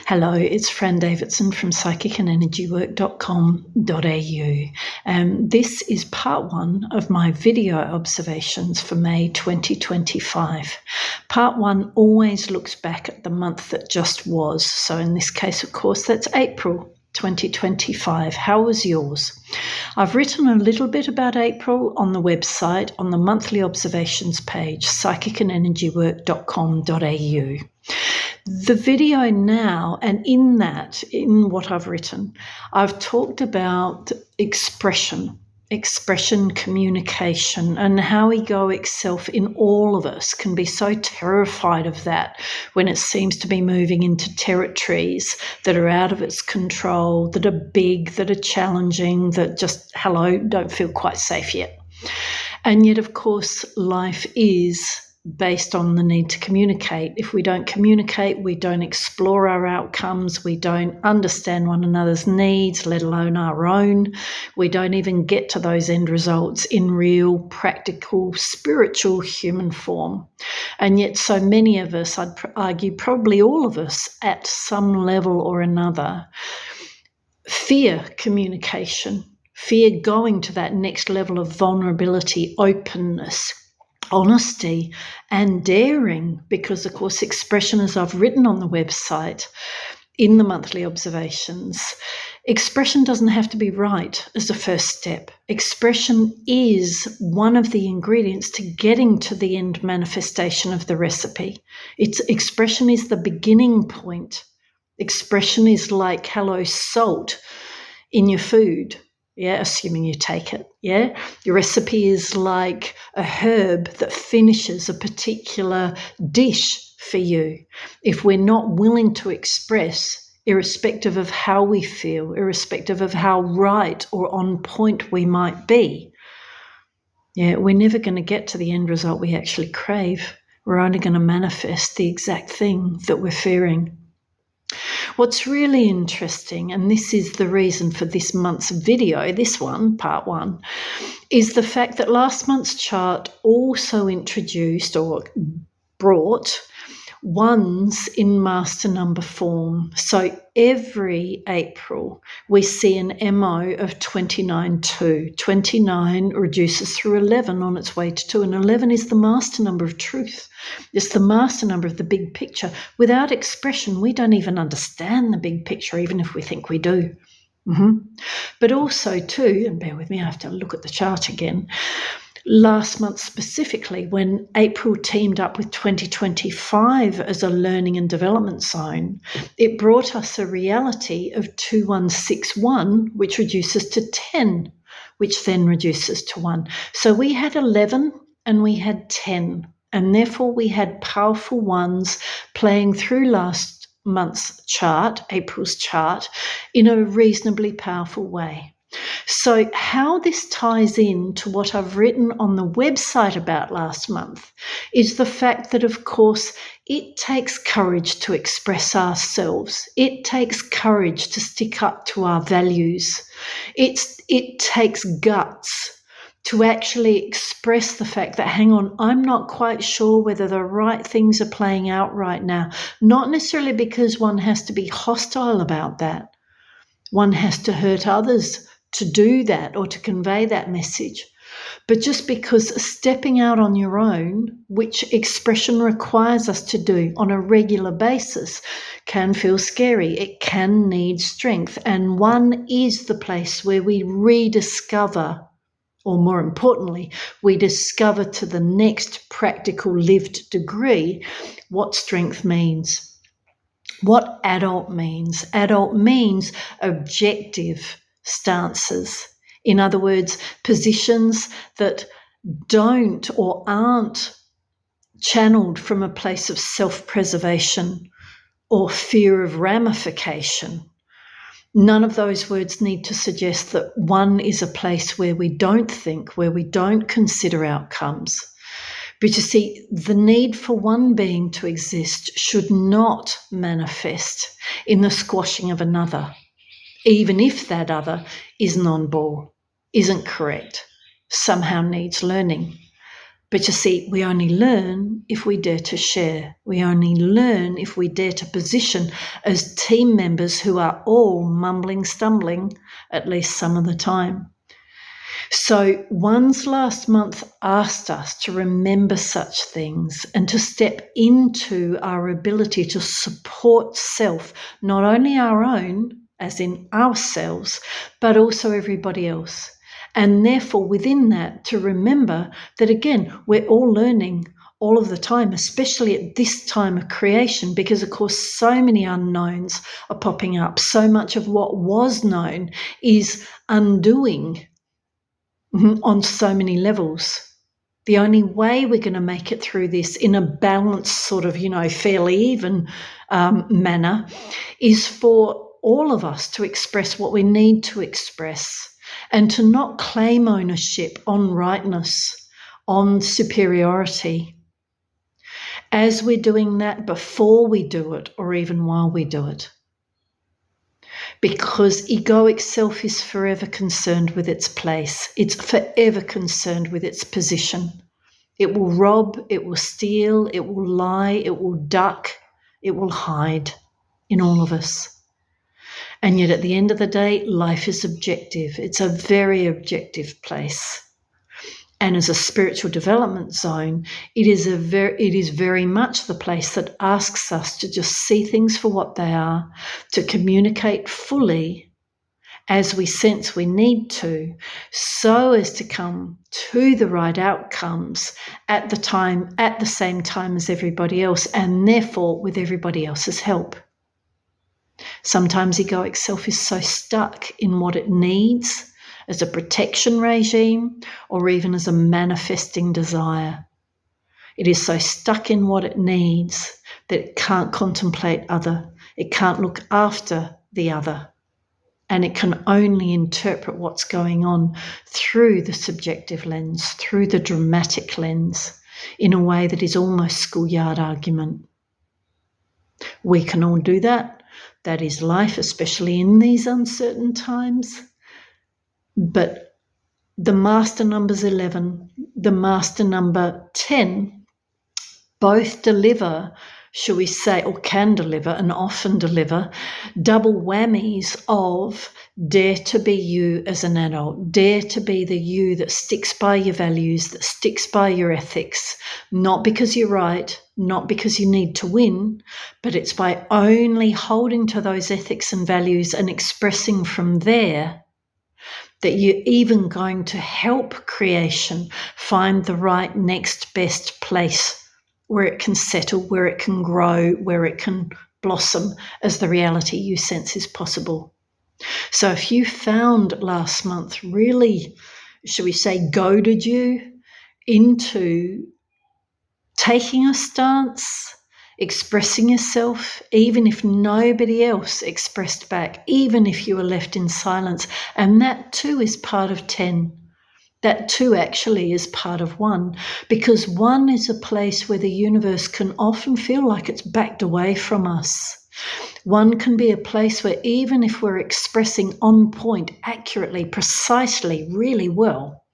Hello, it's Fran from psychicandenergywork.com.au. This is part one of my video observations for May 2025. Part one always looks back at the month that just was. So in this case, of course, that's April 2025. How was yours? I've written a little bit about April on the website on the monthly observations page, psychicandenergywork.com.au. The video now, and in what I've written, I've talked about expression, communication, and how egoic self in all of us can be so terrified of that when it seems to be moving into territories that are out of its control, that are big, that are challenging, that just, don't feel quite safe yet. And yet, of course, life is based on the need to communicate. If we don't communicate, we don't explore our outcomes, we don't understand one another's needs, let alone our own. We don't even get to those end results in real, practical, spiritual human form. And yet so many of us, I'd argue probably all of us at some level or another, fear communication, fear going to that next level of vulnerability, openness, honesty and daring, because of course expression, as I've written on the website in the monthly observations, expression doesn't have to be right as a first step. Expression is one of the ingredients to getting to the end manifestation of the recipe. Expression is the beginning point. Expression is like salt in your food. Yeah, assuming you take it, yeah? Your recipe is like a herb that finishes a particular dish for you. If we're not willing to express, irrespective of how we feel, irrespective of how right or on point we might be, we're never going to get to the end result we actually crave. We're only going to manifest the exact thing that we're fearing. What's really interesting, and this is the reason for this month's video, this one, part one, is the fact that last month's chart also introduced or brought ones in master number form. So every April we see an MO of 29-2. 29 reduces through 11 on its way to 2, and 11 is the master number of truth. It's the master number of the big picture. Without expression, we don't even understand the big picture, even if we think we do. But also too, and bear with me, I have to look at the chart again, last month specifically, when April teamed up with 2025 as a learning and development zone, it brought us a reality of 2161, which reduces to 10, which then reduces to 1. So we had 11 and we had 10, and therefore we had powerful ones playing through last month's chart, April's chart, in a reasonably powerful way. So how this ties in to what I've written on the website about last month is the fact that, of course, it takes courage to express ourselves. It takes courage to stick up to our values. It takes guts to actually express the fact that, hang on, I'm not quite sure whether the right things are playing out right now. Not necessarily because one has to be hostile about that. One has to hurt others to do that or to convey that message. But just because stepping out on your own, which expression requires us to do on a regular basis, can feel scary. It can need strength. And one is the place where we rediscover, or more importantly, we discover to the next practical lived degree what strength means, what adult means. Adult means objective stances. In other words, positions that don't or aren't channeled from a place of self-preservation or fear of ramification. None of those words need to suggest that one is a place where we don't think, where we don't consider outcomes. But you see, the need for one being to exist should not manifest in the squashing of another, even if that other is non-ball, isn't correct, somehow needs learning. But you see, we only learn if we dare to share. We only learn if we dare to position as team members who are all mumbling, stumbling, at least some of the time. So one's last month asked us to remember such things and to step into our ability to support self, not only our own, as in ourselves, but also everybody else. And therefore within that, to remember that again, we're all learning all of the time, especially at this time of creation, because of course so many unknowns are popping up. So much of what was known is undoing on so many levels. The only way we're going to make it through this in a balanced sort of, fairly even manner is for all of us to express what we need to express and to not claim ownership on rightness, on superiority. As we're doing that before we do it or even while we do it. Because egoic self is forever concerned with its place. It's forever concerned with its position. It will rob, it will steal, it will lie, it will duck, it will hide in all of us. And yet at the end of the day, life is objective. It's a very objective place. And as a spiritual development zone, it is very much the place that asks us to just see things for what they are, to communicate fully as we sense we need to, so as to come to the right outcomes at the same time as everybody else, and therefore with everybody else's help. Sometimes egoic self is so stuck in what it needs as a protection regime or even as a manifesting desire. It is so stuck in what it needs that it can't contemplate other. It can't look after the other. And it can only interpret what's going on through the subjective lens, through the dramatic lens, in a way that is almost schoolyard argument. We can all do that. That is life, especially in these uncertain times. But the master numbers 11, the master number 10, both deliver, shall we say, or can deliver and often deliver, double whammies of dare to be you as an adult, dare to be the you that sticks by your values, that sticks by your ethics, not because you're right, not because you need to win, but it's by only holding to those ethics and values and expressing from there that you're even going to help creation find the right next best place where it can settle, where it can grow, where it can blossom as the reality you sense is possible. So if you found last month really, should we say, goaded you into taking a stance, expressing yourself, even if nobody else expressed back, even if you were left in silence, and that too is part of 10. That too actually is part of 1, because 1 is a place where the universe can often feel like it's backed away from us. 1 can be a place where even if we're expressing on point, accurately, precisely, really well,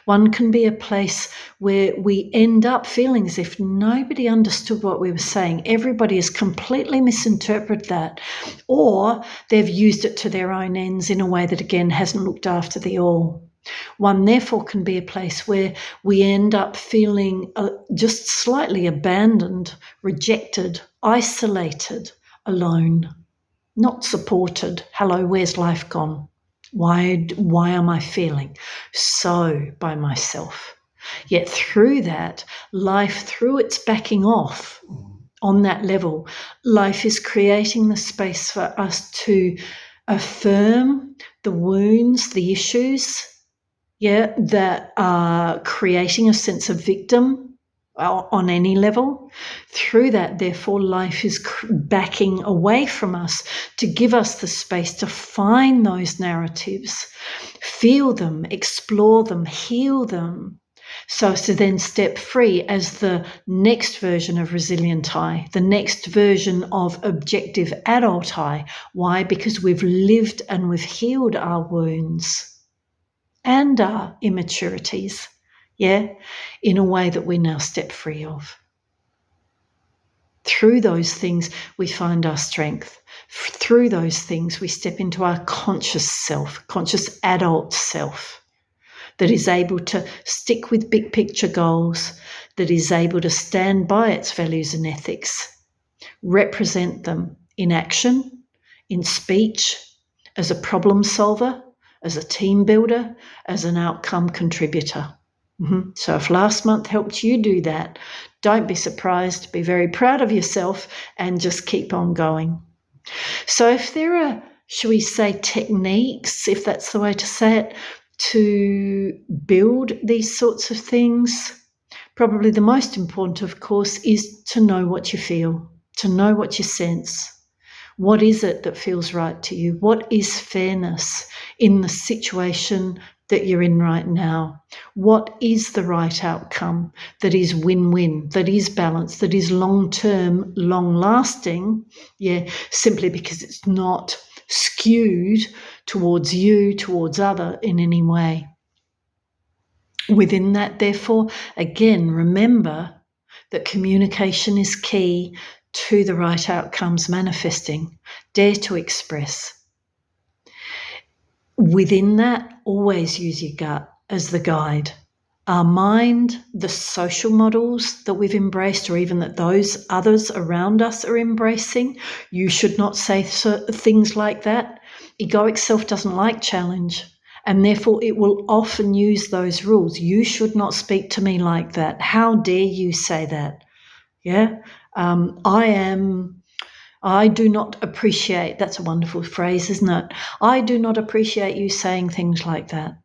1 can be a place where we end up feeling as if nobody understood what we were saying. Everybody has completely misinterpreted that, or they've used it to their own ends in a way that, again, hasn't looked after the all. 1 therefore can be a place where we end up feeling just slightly abandoned, rejected, isolated, alone, not supported. Hello, where's life gone? Why am I feeling so by myself? Yet through that, life, through its backing off on that level, life is creating the space for us to affirm the wounds, the issues, that are creating a sense of victim on any level. Through that, therefore, life is backing away from us to give us the space to find those narratives, feel them, explore them, heal them, so as to then step free as the next version of resilient I, the next version of objective adult I. Why? Because we've lived and we've healed our wounds and our immaturities, in a way that we now step free of. Through those things, we find our strength. Through those things, we step into our conscious self, conscious adult self, that is able to stick with big picture goals, that is able to stand by its values and ethics, represent them in action, in speech, as a problem solver, as a team builder, as an outcome contributor. So if last month helped you do that, don't be surprised, be very proud of yourself and just keep on going. So if there are, shall we say, techniques, if that's the way to say it, to build these sorts of things, probably the most important, of course, is to know what you feel, to know what you sense. What is it that feels right to you? What is fairness in the situation that you're in right now? What is the right outcome that is win-win, that is balanced, that is long-term, long-lasting? Yeah, simply because it's not skewed towards you, towards other in any way. Within that, therefore, again, remember that communication is key to the right outcomes manifesting. Dare to express. Within that, always use your gut as the guide. Our mind, the social models that we've embraced, or even that those others around us are embracing, you should not say things like that. Egoic self doesn't like challenge, and therefore it will often use those rules. You should not speak to me like that. How dare you say that? Yeah, I do not appreciate, that's a wonderful phrase, isn't it? I do not appreciate you saying things like that.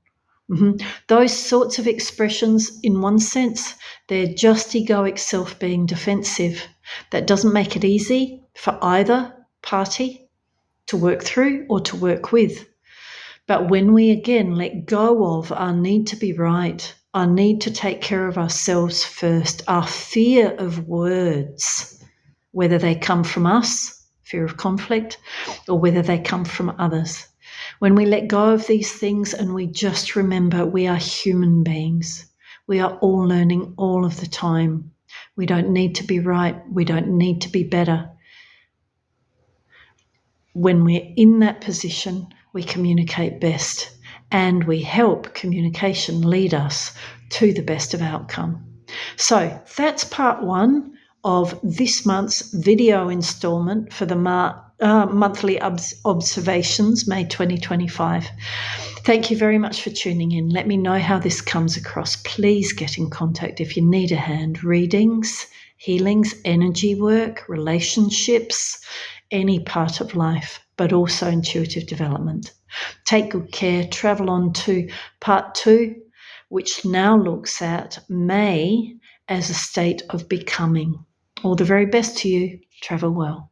Those sorts of expressions, in one sense, they're just egoic self being defensive. That doesn't make it easy for either party to work through or to work with. But when we again let go of our need to be right, our need to take care of ourselves first, our fear of words, whether they come from us, fear of conflict, or whether they come from others. When we let go of these things and we just remember we are human beings, we are all learning all of the time. We don't need to be right. We don't need to be better. When we're in that position, we communicate best, and we help communication lead us to the best of outcome. So that's part one of this month's video installment for the monthly observations, May 2025. Thank you very much for tuning in. Let me know how this comes across. Please get in contact if you need a hand. Readings, healings, energy work, relationships, any part of life, but also intuitive development. Take good care. Travel on to part two, which now looks at May as a state of becoming. All the very best to you. Travel well.